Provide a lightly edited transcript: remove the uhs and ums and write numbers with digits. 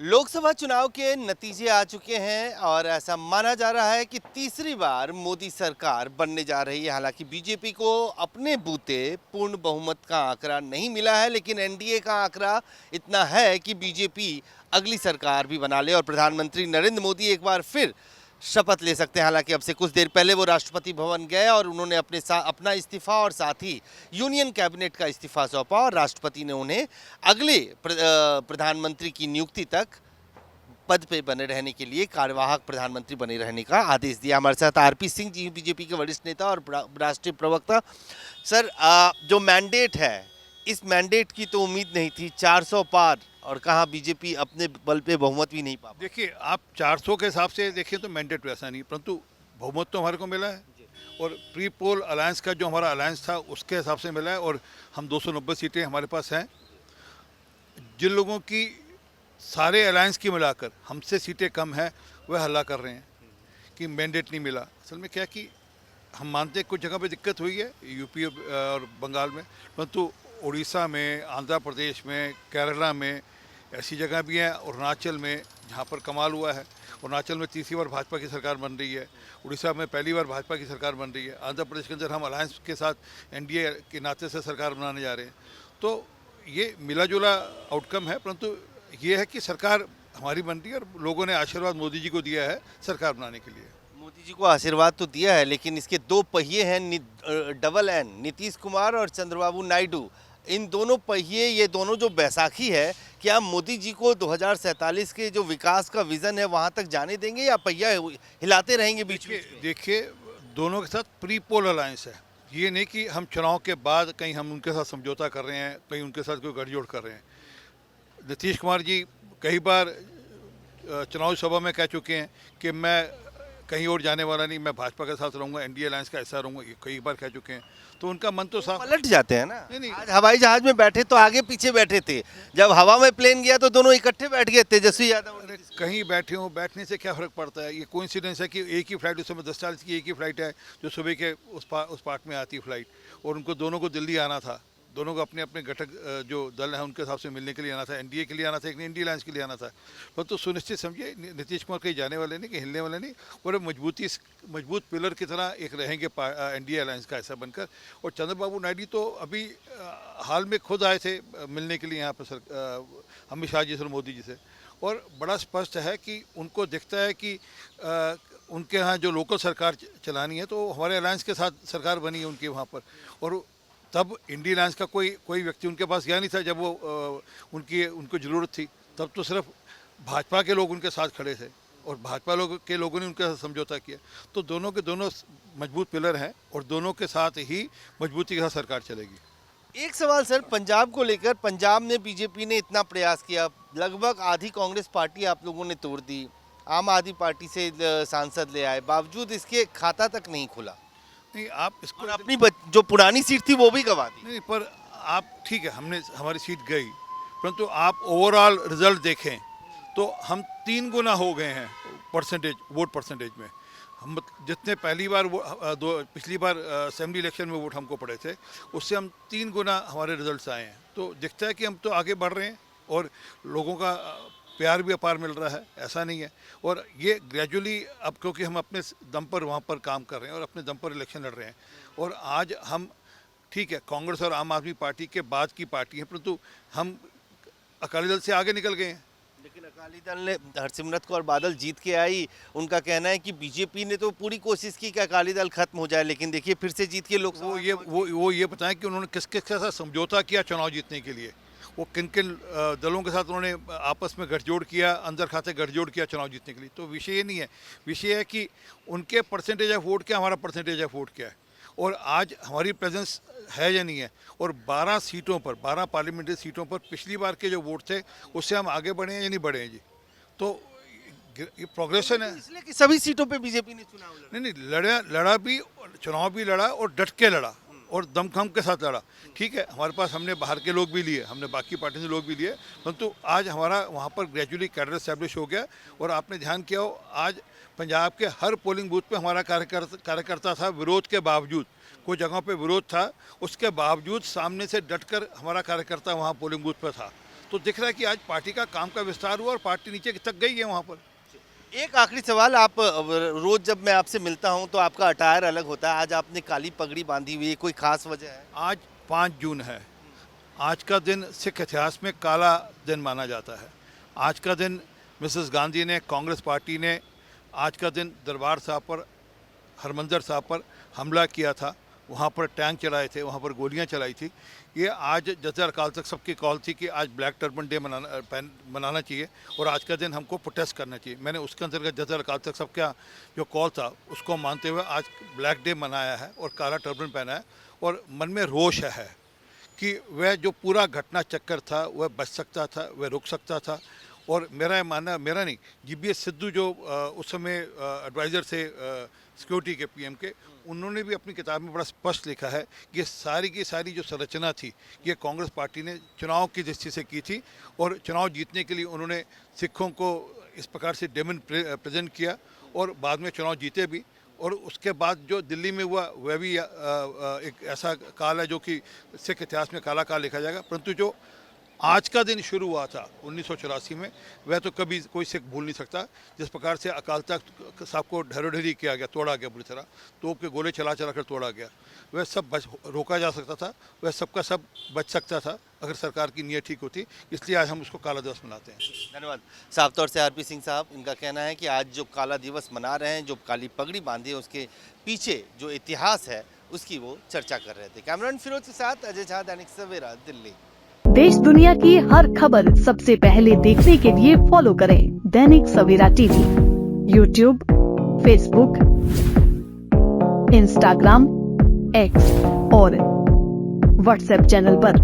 लोकसभा चुनाव के नतीजे आ चुके हैं और ऐसा माना जा रहा है कि तीसरी बार मोदी सरकार बनने जा रही है। हालांकि बीजेपी को अपने बूते पूर्ण बहुमत का आंकड़ा नहीं मिला है, लेकिन एनडीए का आंकड़ा इतना है कि बीजेपी अगली सरकार भी बना ले और प्रधानमंत्री नरेंद्र मोदी एक बार फिर शपथ ले सकते हैं। हालांकि अब से कुछ देर पहले वो राष्ट्रपति भवन गए और उन्होंने अपना इस्तीफा और साथ ही यूनियन कैबिनेट का इस्तीफा सौंपा और राष्ट्रपति ने उन्हें अगले प्रधानमंत्री की नियुक्ति तक पद पे बने रहने के लिए कार्यवाहक प्रधानमंत्री बने रहने का आदेश दिया। हमारे साथ आरपी सिंह जी, बीजेपी के वरिष्ठ नेता और राष्ट्रीय प्रवक्ता। सर, जो मैंडेट है, इस मैंडेट की तो उम्मीद नहीं थी, 400 पार, और कहाँ बीजेपी अपने बल पे बहुमत भी नहीं पा पाई। देखिए, आप 400 के हिसाब से देखें तो मैंडेट वैसा नहीं, परंतु बहुमत तो हमारे को मिला है और प्री पोल अलायंस का जो हमारा अलायंस था उसके हिसाब से मिला है और हम 290 सीटें हमारे पास हैं। जिन लोगों की सारे अलायंस की मिलाकर हमसे सीटें कम हैं वह हल्ला कर रहे हैं कि मैंडेट नहीं मिला। असल में क्या कि हम मानते हैं कुछ जगह पे दिक्कत हुई है यूपी और बंगाल में, परंतु उड़ीसा में, आंध्र प्रदेश में, केरला में ऐसी जगह भी हैं, अरुणाचल में जहाँ पर कमाल हुआ है। अरुणाचल में तीसरी बार भाजपा की सरकार बन रही है, उड़ीसा में पहली बार भाजपा की सरकार बन रही है, आंध्र प्रदेश के अंदर हम अलायंस के साथ एनडीए के नाते से सरकार बनाने जा रहे हैं। तो ये मिला जुला आउटकम है, परंतु ये है कि सरकार हमारी बन रही है और लोगों ने आशीर्वाद मोदी जी को दिया है सरकार बनाने के लिए। मोदी जी को आशीर्वाद तो दिया है, लेकिन इसके दो पहिए हैं, डबल एन, नीतीश कुमार और चंद्रबाबू नायडू। इन दोनों पहिए, ये दोनों जो बैसाखी है, क्या मोदी जी को 2047 के जो विकास का विजन है वहां तक जाने देंगे या पहिया हिलाते रहेंगे बीच में? देखिए, दोनों के साथ प्री पोल अलायंस है। ये नहीं कि हम चुनाव के बाद कहीं हम उनके साथ समझौता कर रहे हैं, कहीं उनके साथ कोई गठजोड़ कर रहे हैं। नीतीश कुमार जी कई बार चुनावी सभा में कह चुके हैं कि मैं कहीं और जाने वाला नहीं, मैं भाजपा के साथ रहूंगा, एनडीए अलायंस का हिस्सा रहूंगा, ये कई बार कह चुके हैं। तो उनका मन तो साफ। पलट जाते हैं ना। नहीं। आज हवाई जहाज में बैठे तो आगे पीछे बैठे थे, जब हवा में प्लेन गया तो दोनों इकट्ठे बैठ गए, तेजस्वी यादव। कहीं बैठे हो, बैठने से क्या फ़र्क पड़ता है? ये कोइंसिडेंस है कि एक ही फ्लाइट, उस समय 10:40 की एक ही फ़्लाइट है जो सुबह के उस पार्ट में आती है फ्लाइट, और उनको दोनों को दिल्ली आना था। दोनों को अपने अपने घटक जो दल हैं उनके हिसाब से मिलने के लिए आना था, एनडीए के लिए आना था, एक ने इंडिया अलायंस के लिए आना था। पर तो सुनिश्चित समझिए, नीतीश कुमार कहीं जाने वाले नहीं, कहीं हिलने वाले नहीं, और मजबूत पिलर की तरह एक रहेंगे एनडीए अलायंस का हिस्सा बनकर। और चंद्रबाबू नायडू तो अभी हाल में खुद आए थे मिलने के लिए यहाँ पर अमित शाह जी से और मोदी जी से, और बड़ा स्पष्ट है कि उनको दिखता है कि उनके यहाँ जो लोकल सरकार चलानी है तो हमारे अलायंस के साथ सरकार बनी है उनके वहाँ पर। और तब इंडियन अलायंस का कोई व्यक्ति उनके पास गया नहीं था जब वो उनको ज़रूरत थी। तब तो सिर्फ भाजपा के लोग उनके साथ खड़े थे और भाजपा के लोगों ने उनके साथ समझौता किया। तो दोनों के दोनों मजबूत पिलर हैं और दोनों के साथ ही मजबूती के साथ सरकार चलेगी। एक सवाल सर, पंजाब को लेकर, पंजाब में बीजेपी ने इतना प्रयास किया, लगभग आधी कांग्रेस पार्टी आप लोगों ने तोड़ दी, आम आदमी पार्टी से सांसद ले आए, बावजूद इसके खाता तक नहीं खुला। नहीं, आप इसको अपनी जो पुरानी सीट थी वो भी गंवा दी। नहीं, पर आप ठीक है, हमारी सीट गई, परंतु आप ओवरऑल रिजल्ट देखें तो हम 3 गुना हो गए हैं वोट परसेंटेज में। हम जितने पिछली बार असेंबली इलेक्शन में वोट हमको पड़े थे, उससे हम 3 गुना हमारे रिजल्ट्स आए हैं। तो दिखता है कि हम तो आगे बढ़ रहे हैं और लोगों का प्यार भी अपार मिल रहा है, ऐसा नहीं है। और ये ग्रेजुअली अब, क्योंकि हम अपने दम पर वहाँ पर काम कर रहे हैं और अपने दम पर इलेक्शन लड़ रहे हैं, और आज हम ठीक है, कांग्रेस और आम आदमी पार्टी के बाद की पार्टी है, परंतु हम अकाली दल से आगे निकल गए हैं। लेकिन अकाली दल ने हरसिमरत कौर बादल जीत के आई, उनका कहना है कि बीजेपी ने तो पूरी कोशिश की कि अकाली दल खत्म हो जाए, लेकिन देखिए फिर से जीत के लोग वो ये बताएं कि उन्होंने किस किस के साथ समझौता किया चुनाव जीतने के लिए, वो किन किन दलों के साथ उन्होंने आपस में गठजोड़ किया, अंदर खाते गठजोड़ किया चुनाव जीतने के लिए। तो विषय ये नहीं है, विषय है कि उनके परसेंटेज ऑफ वोट क्या, हमारा परसेंटेज ऑफ वोट क्या है, और आज हमारी प्रेजेंस है या नहीं है। और 12 सीटों पर, 12 पार्लियामेंट्री सीटों पर पिछली बार के जो वोट थे उससे हम आगे बढ़े हैं या नहीं बढ़े हैं जी। तो ये प्रोग्रेशन है, इसलिए कि सभी सीटों पे बीजेपी ने चुनाव लड़ा। नहीं, लड़ा भी, चुनाव भी लड़ा और डट के लड़ा और दमखम के साथ लड़ा। ठीक है, हमारे पास हमने बाहर के लोग भी लिए, हमने बाकी पार्टी से लोग भी लिए, परंतु आज हमारा वहाँ पर ग्रेजुअली कैडर एस्टैब्लिश हो गया। और आपने ध्यान किया हो, आज पंजाब के हर पोलिंग बूथ पे हमारा कार्यकर्ता था, विरोध के बावजूद, कुछ जगहों पे विरोध था, उसके बावजूद सामने से डटकर हमारा कार्यकर्ता वहाँ पोलिंग बूथ पर था। तो दिख रहा है कि आज पार्टी का काम का विस्तार हुआ और पार्टी नीचे तक गई है वहाँ पर। एक आखिरी सवाल, आप रोज जब मैं आपसे मिलता हूं तो आपका अटायर अलग होता है, आज आपने काली पगड़ी बांधी हुई है, कोई खास वजह है? आज 5 जून है। आज का दिन सिख इतिहास में काला दिन माना जाता है। आज का दिन मिसेस गांधी ने, कांग्रेस पार्टी ने आज का दिन दरबार साहब पर, हरमंदिर साहब पर हमला किया था, वहाँ पर टैंक चलाए थे, वहाँ पर गोलियाँ चलाई थी। ये आज जज़र अकाल तख्त सबकी कॉल थी कि आज ब्लैक टर्बन डे मनाना चाहिए और आज का दिन हमको प्रोटेस्ट करना चाहिए। मैंने उसके अंतर्गत जज़र अकाल तख्त सब का जो कॉल था उसको मानते हुए आज ब्लैक डे मनाया है और काला टर्बन पहना है। और मन में रोष है कि वह जो पूरा घटना चक्कर था वह बच सकता था, वह रुक सकता था। और मेरा मानना, मेरा नहीं, जीबीएस सिद्धू जो उस समय एडवाइज़र थे सिक्योरिटी के, पीएम के, उन्होंने भी अपनी किताब में बड़ा स्पष्ट लिखा है कि सारी की सारी जो संरचना थी ये कांग्रेस पार्टी ने चुनाव की दृष्टि से की थी और चुनाव जीतने के लिए उन्होंने सिखों को इस प्रकार से डेमन प्रेजेंट किया और बाद में चुनाव जीते भी। और उसके बाद जो दिल्ली में हुआ वह भी एक ऐसा काल है जो कि सिख इतिहास में काला काल लिखा जाएगा। परंतु जो आज का दिन शुरू हुआ था 1984 में, वह तो कभी कोई सिख भूल नहीं सकता। जिस प्रकार से अकाल तख्त साहब को ढेरोढेरी किया गया, तोड़ा गया पूरी तरह, तोप के गोले चला चला कर तोड़ा गया, वह सब रोका जा सकता था, वह सबका सब बच सकता था अगर सरकार की नीयत ठीक होती। इसलिए आज हम उसको काला दिवस मनाते हैं। धन्यवाद। साफ तौर से आरपी सिंह साहब, इनका कहना है कि आज जो काला दिवस मना रहे हैं, जो काली पगड़ी बांधी है, उसके पीछे जो इतिहास है उसकी वो चर्चा कर रहे थे। कैमरामैन फिरोज के साथ अजय झा, दैनिक सवेरा, दिल्ली। देश दुनिया की हर खबर सबसे पहले देखने के लिए फॉलो करें Dainik Savera TV, YouTube, Facebook, Instagram, X और व्हाट्सएप चैनल पर।